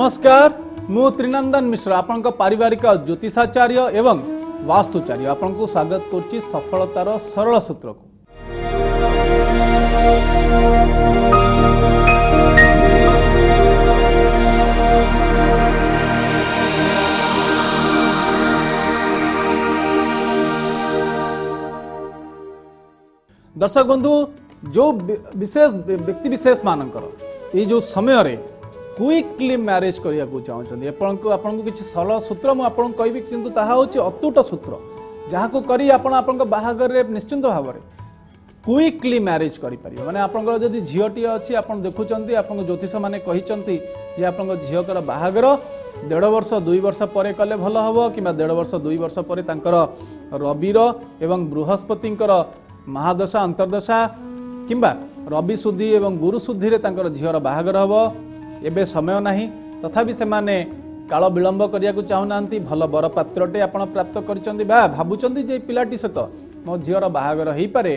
नमस्कार मु त्रिनंदन मिश्र आपन पारिवारिक ज्योतिषाचार्य एवं वास्तुचार्य आपन को स्वागत करुच्ची सफलतार सरल सूत्र को। दर्शक बंधु जो विशेष व्यक्ति विशेष मानकर ये जो समय रे क्विकली मैरिज करिया को चाहते आपन को किसी सरल सूत्र मुझे कहबी किंतु ताहा होची अतुट सूत्र जहाँ को करी आपन बाहागर रे निश्चिंत भाव में क्विकली मैरिज करि परिबे माने आपन जदि झीटी अच्छी आप देखुंत आप ज्योतिष मैंने कहते जे आपन झीकर बाहागर 1.5 वर्ष 2 वर्ष पर कले भल हम कि 1.5 वर्ष 2 वर्ष पर तांकर रविर एवं बृहस्पतिंकर महादशा अंतर्दशा किंबा रवि शुद्धि एवं गुरु शुद्धि रे तांकर झीर बाहागर हम एबे समय नहीं तथापि से माने काल विलंब करिया को चाहूना भल बर पात्रटे आपण प्राप्त करिसंती बा भाबुचंती जे पिलाटी सहित मो झीर बाहागर होई पारे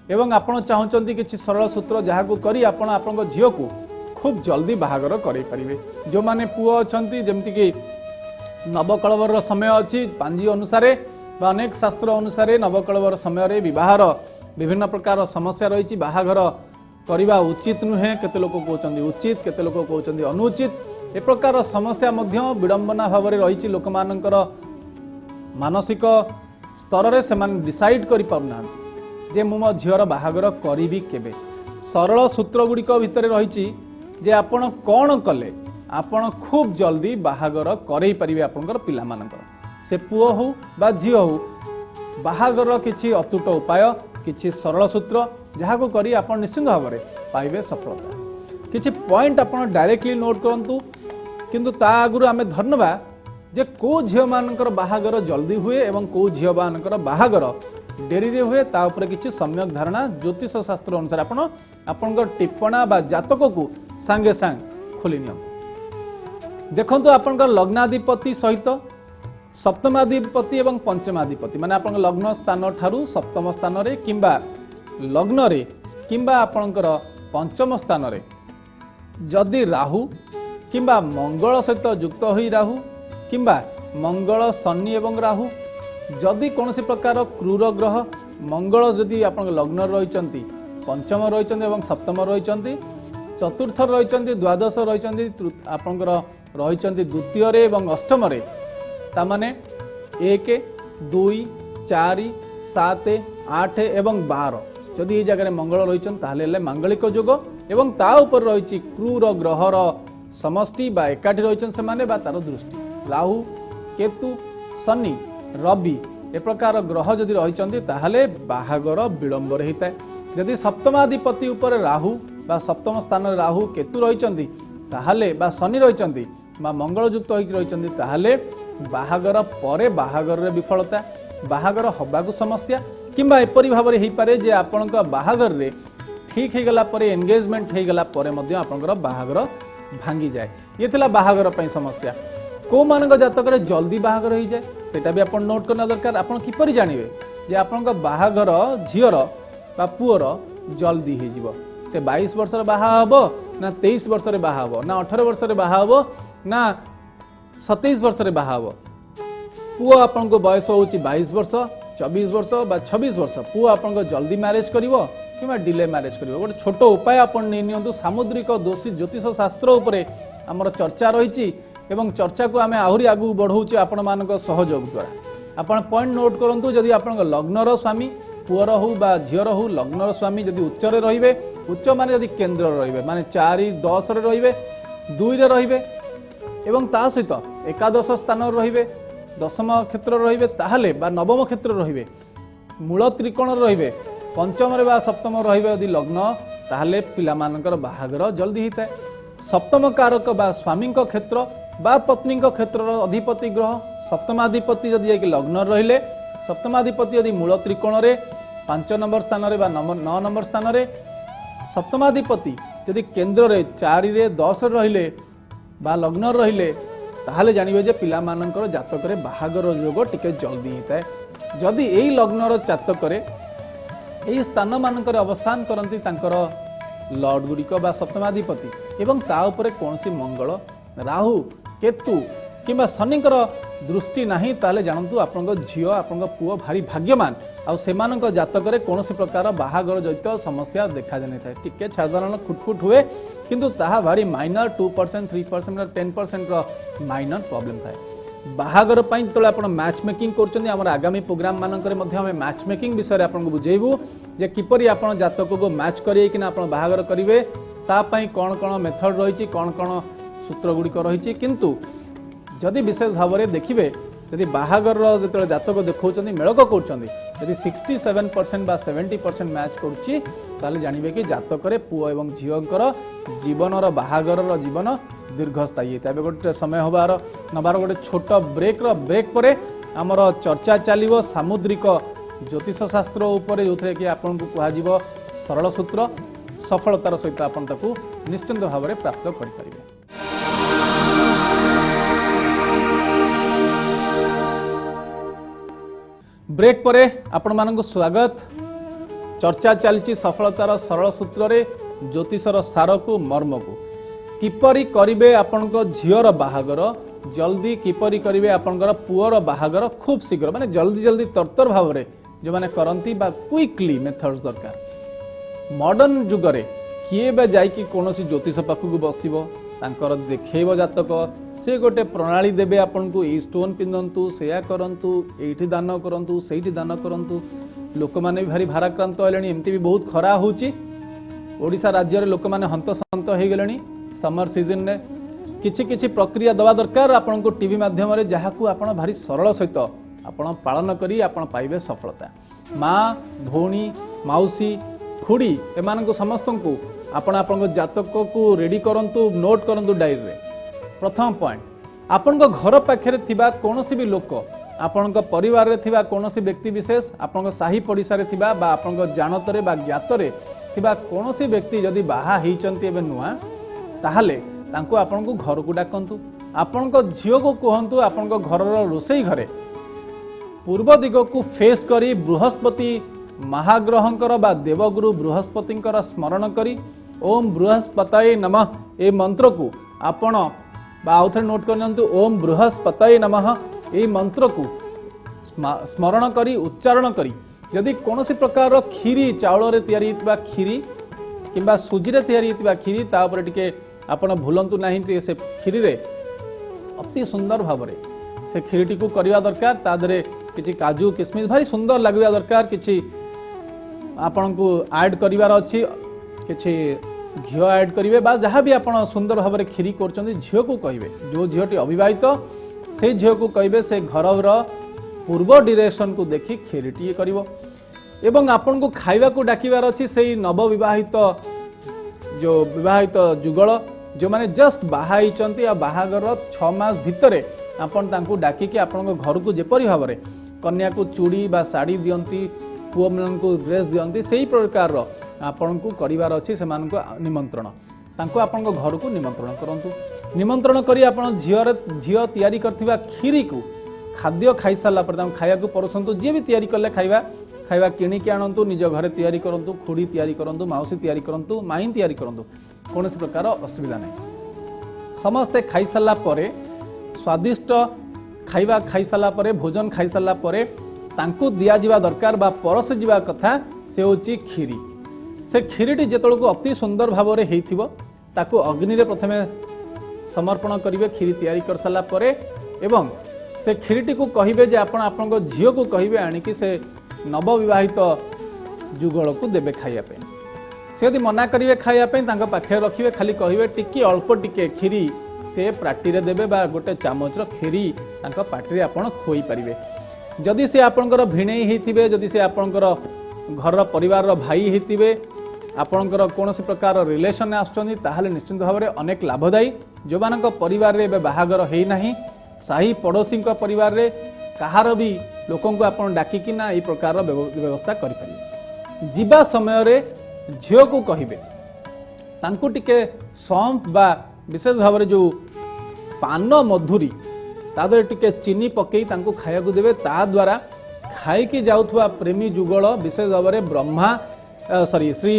एवं आपण चाहूचंती किछि सरल सूत्र जहाँ को करी आपण आपन झील को खूब जल्दी बाहागर करै परिबे। जो माने पुओ अछंती जेमति कि नवकळवर समय अछि पांजी अनुसार बा अनेक शास्त्र अनुसार नवकळवर समय रे विवाहर विभिन्न प्रकार समस्या रही बाहागर करवा उचित नुहे केते लोक कहउचंदी उचित केते लोक कहउचंदी अनुचित ए प्रकार समस्या मध्य विडंबना भाव में रही लोक मानकर मानसिक स्तर रे से माने डिसाइड करि पाउना जे मु मो झीर बाहागर करिबी केबे। सरल सूत्र गुड़िक भितर रही जे आपण कौन कले आपण खूब जल्दी बाहागर करई परिबे आपनकर पिला मानकर से पुओ हो बा झील हो बाहागर किछि अतुट उपाय किछि सरल सूत्र जहाँ को करी आपण निश्चिंत भाव में पाइबे सफलता। किछि पॉइंट आपण डायरेक्टली नोट करंतु किंतु ता आगुरु आमे धन्यवा जे को झील मानकर बाहागर जल्दी हुए एवं को झील मानकर बाहागर डेरी रे हुए ता ऊपर किछि सम्यक धारणा ज्योतिष शास्त्र अनुसार आपण आपनकर टिप्पणा बा जातक को सांगे सांग खोली नियम देखंतु आपनकर लग्नाधिपति सहित सप्तमाधिपति एवं पंचमाधिपति माने आपन लग्न स्थान ठारू सप्तम स्थान रे किंबा लग्न रे किंबा आपनकर पंचम स्थान रे जदि राहु किंबा मंगल सहित युक्त होई राहु किंबा मंगल शनि एवं राहु जदि कौन प्रकार क्रूर ग्रह मंगल जदि आपन लग्न रही पंचम रही एवं सप्तम रही चतुर्थ रही द्वादश रही आपनकर रही द्वितीय रे एवं अष्टम रे तामाने 1 2 4 7 8 एवं 12 जदि ये जगह मंगल रही मांगलिक जोग एवं ता ऊपर रही क्रूर ग्रहर समष्टि बा एकाठी रही से माने बा तार दृष्टि राहु केतु शनि रवि ए प्रकार ग्रह जदि रही ताहले बाहागर विलंब होता है। जदि सप्तमाधिपति उपर राहु बा सप्तम स्थान राहु केतु रही ताहले बा शनि रही बा मंगल युक्त रही ताहले बाहागर परे बाहागर रे विफलता बाहागर हबाकू समस्या किंबा एपरी भाव में हो पारे जे आपनका बाहागर रे ठीक हो गला परे एंगेजमेंट हो गला परे मध्य आपनकर बाहागर भांगी जाए। ये थिला बाहागर पई समस्या को मानक जातक रे जल्दी बाहागर हो जाए सेटा भी आपन नोट करना दरकार। आपन किपरि जानिबे जे आपनका बाहागर झियर बा पुअर जल्दी हो जिवो से 22 वर्ष रे बाहा हबो ना 23 वर्ष रे बाहा हबो ना 18 वर्ष रे बाहा हबो ना 27 वर्ष रे बाहा हबो। पुओ आपन को बयस होची 22 वर्ष 24 वर्ष बा 26 वर्ष पुओ आपन को जल्दी मैरिज करिवो किबा डिले मैरिज करिवो गोटे छोट उपाय आपन नै नियंतु सामुद्रिक दोषी ज्योतिष शास्त्र उपरे हमर चर्चा रहिछि एवं चर्चा को आमे आहुरी आगु बढ़ौछि आपन मानक सहयोग द्वारा। आपन पॉइंट नोट करंतु जदि आपन लग्नर स्वामी पुअर हो बा झीर हो लग्नर स्वामी जदि उच्च रे रहिबे उच्च माने जदि केंद्र रे रहिबे माने 4 10 रे रहिबे 2 रे रहिबे एवं ता सहित एकादश स्थान रहिबे दशम क्षेत्र रहिबे ताहले बा नवम क्षेत्र रहिबे मूल त्रिकोण रहिबे पंचम रे बा सप्तम रहिबे यदि लग्न ताहले पिला मानकर बाहागर जल्दी होता है। सप्तम कारक बा स्वामी क्षेत्र बा पत्नी क्षेत्र अधिपति ग्रह सप्तमाधिपति जदि लग्न रहिले सप्तमाधिपति यदि मूल त्रिकोण रे 5 नंबर स्थान रे बा 9 नंबर स्थान रे सप्तमाधिपति जदि केंद्र रे 4 रे 10 रहिले बा लग्न रहिले ताहले जानिबे जे पिला मानकर जातक रे बाहागर जोग टिके जल्दी होता है। जदि एई लग्नर जातक रे एई स्थान मानकर अवस्थान करंती तांकर लॉर्ड गुड़िक बा सप्तमाधिपति एवं ता उपरे कौन मंगल राहु केतु किंबा शनिकर दृष्टि नहीं ताले जानतु आपन झील आपन पुओ भारी भाग्यमान आ सेमानक जातक कौन प्रकार बाहागर जनित समस्या देखा जानी था टिके साधारण खुटखुट हुए किंतु ताहा भारी माइनर 2% 3% 10% माइनर प्रॉब्लम थाए बाहागर जो आप मैच मेकिंग कर आगामी प्रोग्राम मानक मैच मेकिंग विषय में आपको बुझेबू जे किपरि आप जातक को मैच करें बाहागर करेंगे तापाई कौन कौन मेथड रही कौन कौन सूत्र गुड़िक रही किंतु जदि विशेष भाव में देखिए जदि बाहागर जो जातक देखा मेलक कर 67% बा 70% मैच करुच्ची जानवे कि जातक पुओ एवं झीवर जीवनर बाहागर जीवन दीर्घस्थायी है। गोटे समय होबार नबार गोटे छोट ब्रेक पर आमर चर्चा चलो सामुद्रिक ज्योतिष शास्त्र उपर जो कि आपन को कह सरल सूत्र सफलतार सहित आपन ताकू निश्चिंत भाव में प्राप्त करें। ब्रेक परे आपण मानक स्वागत चर्चा चलती सफलतार सरल सूत्र रे ज्योतिषर सार को मर्म को किपरि करिवे आपनक झीवर बाहागर जल्दी किपरि करिवे आपनकर पुअर बाहागर खूब शीघ्र माने जल्दी जल्दी तरतर भाव में जो माने करंती बा क्विकली मेथड्स दरकार मॉडर्न जुगरे किए बा जाइकी कोनोसी ज्योतिष पाखु बसिबो तांकर देखैब जातक से गोटे प्रणाली देबे आपन को ए स्टोन पिंधंतु सेया करंतु एठी दान करंतु सेठी दान करंतु लोक माने भी भारी भाराक्रांत होलेनी एमती भी बहुत खरा होची ओडिशा राज्य रे लोक माने हंत संत हो गलेनी समर सीजन रे किछि किछि प्रक्रिया दवा दरकार आपन को टीवी माध्यम रे जहा को आपन भारी सरल सहित आपन पालन करी आपन पाइबे सफलता माँ भौणी माउसी खुड़ी एमान को समस्त को आपण आपन जातक को रेडी करंतु नोट करंतु डायरी रे प्रथम पॉइंट आपण घर पाखे थिबा कोनोसी भी लोक आपण परिवार रे थिबा कोनोसी व्यक्ति विशेष आपण साही पड़िसा रे थिबा बा आपण जानतरे बा ज्ञातरे थिबा कोनोसी व्यक्ति जदि बाहा हेचंती एबे नुआ ताहाले तांको आपण को घर को डाकंतु आपण झियो को कहंतु आपण घर रोसई घरे पूर्व दिग को फेस करी बृहस्पति महाग्रहंकर बा देवगुरु बृहस्पतिंकर स्मरण करी ओम बृहस्पतये नमः ए मंत्र को आपण बा आउथरे नोट करनंतु ओम बृहस्पतये नमः ए मंत्र को स्मरण करी उच्चारण करी यदि कोनोसी प्रकार खीरी चाउल रे तयारी हितबा खीरी किंबा सुजी रे तयारी हितबा खीरी ता ऊपर टिके आपण भूलंतु नाही से खीरी रे अति सुंदर भाव रे से खीरीटी को करवा दरकार ता दरे किछि काजू किशमिश भारी सुंदर लागवा दरकार किछि आपण को ऐड करिवार अछि किछि घिओ ऐड करिवे बा जहाँ भी आपण सुंदर भाव में खीरी करछन्ती झियो को कहिवे जो झियोटी अविवाहित से झियो को कहिवे से घरर पूर्व डायरेक्शन को देखि खीरीटी करिवो एवं आपण को खाइबा को डाकिवार अछि सेही नवविवाहित जो विवाहित जुगल जो माने जस्ट बाहा हिचंती आ बाहागर 6 मास भितरे आपण तांको डाकी कि आपण घर को जेपरि भाव में कन्या को चूड़ी बा साड़ी दियंती पुओ मन को ड्रेस दियंती सेही प्रकार आपण को करिवार अछि सेमान को निमंत्रण तांको आपण घर को निमंत्रण करंतु निमंत्रण करी आपण झियो तयारी करथिबा खीरी को खाद्य खाई साला पर तांको खाया को परसंतु जे भी तयारी करले खाइबा किणी के आणंतु निज घरे तयारी करंतु खुड़ी तयारी करंतु माउसी तयारी करंतु माइन तयारी करंतु कोनोसी प्रकार असुविधा नहीं समस्ते खाई साला परे स्वादिष्ट खाइबा खाई साला परे भोजन खाई साला परे तांको दिया जिबा दरकार बा परस जिबा कथा से होची खीरी से खीरीटी जेतळ को अति सुंदर भाव में हेइथिबो ताको अग्नि रे प्रथमे समर्पण करिवे खीरी तयारी कर साला परे एवं से खीरीटी को कहिबे जे आपण आपन झियो को कहिबे आनी कि से नवविवाहित जुगल को देबे खाइया पे से यदि मना करिवे खाइया पे तांको पाखे रखिवे खाली कहिबे टिकी अल्प टिके खीरी से पार्टी रे देबे बा गोटे चामच रो खीरी तांको पार्टी रे आपण खोई परिवे जदि से आपणकर भिणेई हेतिबे जदि से आपणकर घर परिवार रो भाई हेतिबे आपणकर कोनोसी प्रकार रिलेशन आछथि ताहाले निश्चित भाव में अनेक लाभदायी जो मानक परिवार रे बाहागर हेई नाही साही पड़ोसी परिवार रे कहार भी लोकों को आपण डाकी कि ना ए प्रकार व्यवस्था करि परिबे जीवा समय रे झियो को कहिबे तांको टिके सौंफ बा विशेष भाव में जो पान मधुरी तादरे टिके चीनी पकई तांको खाया को देबे ता द्वारा खाई की जाउथवा प्रेमी जुगल विशेष भाव में ब्रह्मा श्री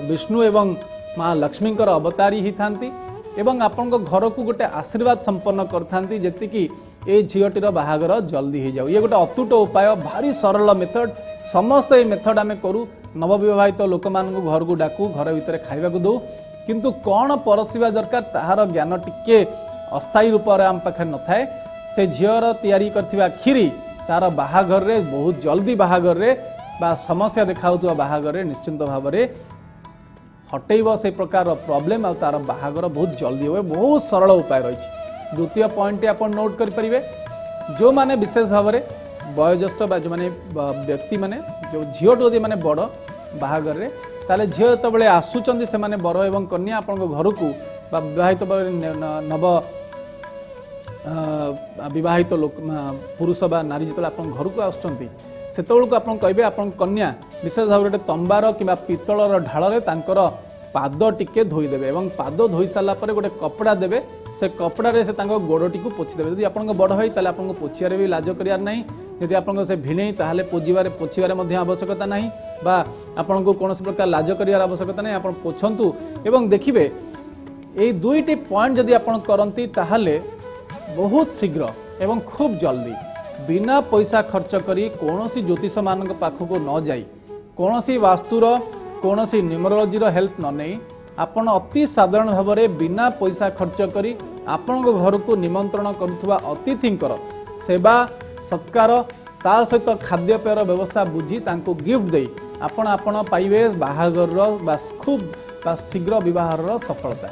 विष्णु एवं माँ लक्ष्मी अवतारी ही थांती एवं आपण घर को गोटे आशीर्वाद संपन्न करथांती जेति कि ए झीटीर बाहागर जल्दी हो जाऊ। ये गोटे अतुट उपाय भारी सरल मेथड समस्त ये मेथड आम करूँ नवविवाहित लोक मान घर को डाकू घर भितर खाइबा को दो किंतु कौन परसिबा दरकार ताहार ज्ञान टिके अस्थायी रूप में आम पाखे न थाए से झीर तैयारी करथिबा खीरी तार बाहागर रे बहुत जल्दी बाहागर रे बा समस्या देखाउतबा बाहागर रे निश्चिंत भाव में हटेब से प्रकार प्रॉब्लम आ तार बाहागर बहुत जल्दी हुए बहुत सरल उपाय रही। द्वितीय पॉइंट आप नोट करेंगे जो माने विशेष भाव में वयोज्येष्ठ जो माने व्यक्ति माने जो झीटू यदि माने बड़ बाहागर रे ताले झील जो आसुचंदी से माने बर एवं कन्या आपण घर को विवाहित नव विवाहित लोक पुरुष बा नारी जो आप घर को आसुचंती सेतबेलू आप कहे आप कन्या विशेष भाव में तंबार कि पितलर ढाल पाद टिके धोईदेवे और पाद धोई सारा गोटे कपड़ा देवे से कपड़े से गोड़टी को पोछीदेवे। यदि आप बड़ भाई ताले आपको पोछियारे भी लाज करियार नहीं यदि आपको से भिणे ताहले पोछिबारे आवश्यकता नहीं बा आपन को कौन प्रकार लाज करियार आवश्यकता नहीं आप पोछंतु एवं देखिए ये दुईटी पॉइंट जदि आप करती ताहले बहुत शीघ्र एवं खूब जल्दी बिना पैसा खर्च करी कौनसी ज्योतिष मान पाखक न जाई कौनसी वास्तुर कौनसी न्यूमरोलॉजीर हेल्प न नहीं आपण अति साधारण भाव में बिना पैसा खर्च करी आपण घर को निमंत्रण करुवा अतिथिंकर सेवा सत्कार ता सहित खाद्यपेयर व्यवस्था बुझी तांको गिफ्ट दे आपण पाइबे बाहागर खूब शीघ्र विवाहर सफलता।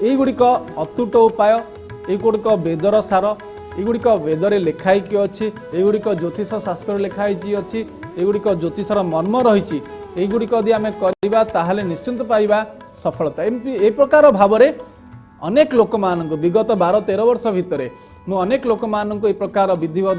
युड़िक अतुट उपाय युड़िक वेदर सार युड़िक वेदरे लिखाई कि अच्छी युड़िक ज्योतिष शास्त्र लिखाई अच्छी युड़िक ज्योतिषर मर्म रही युड़िक यदि आम करवा ताहले निश्चिंत पाइबा सफलता। एमती ए प्रकार भाव में अनेक लोक मान विगत 12-13 वर्ष भितर मु अनेक लोक मान प्रकार विधिवत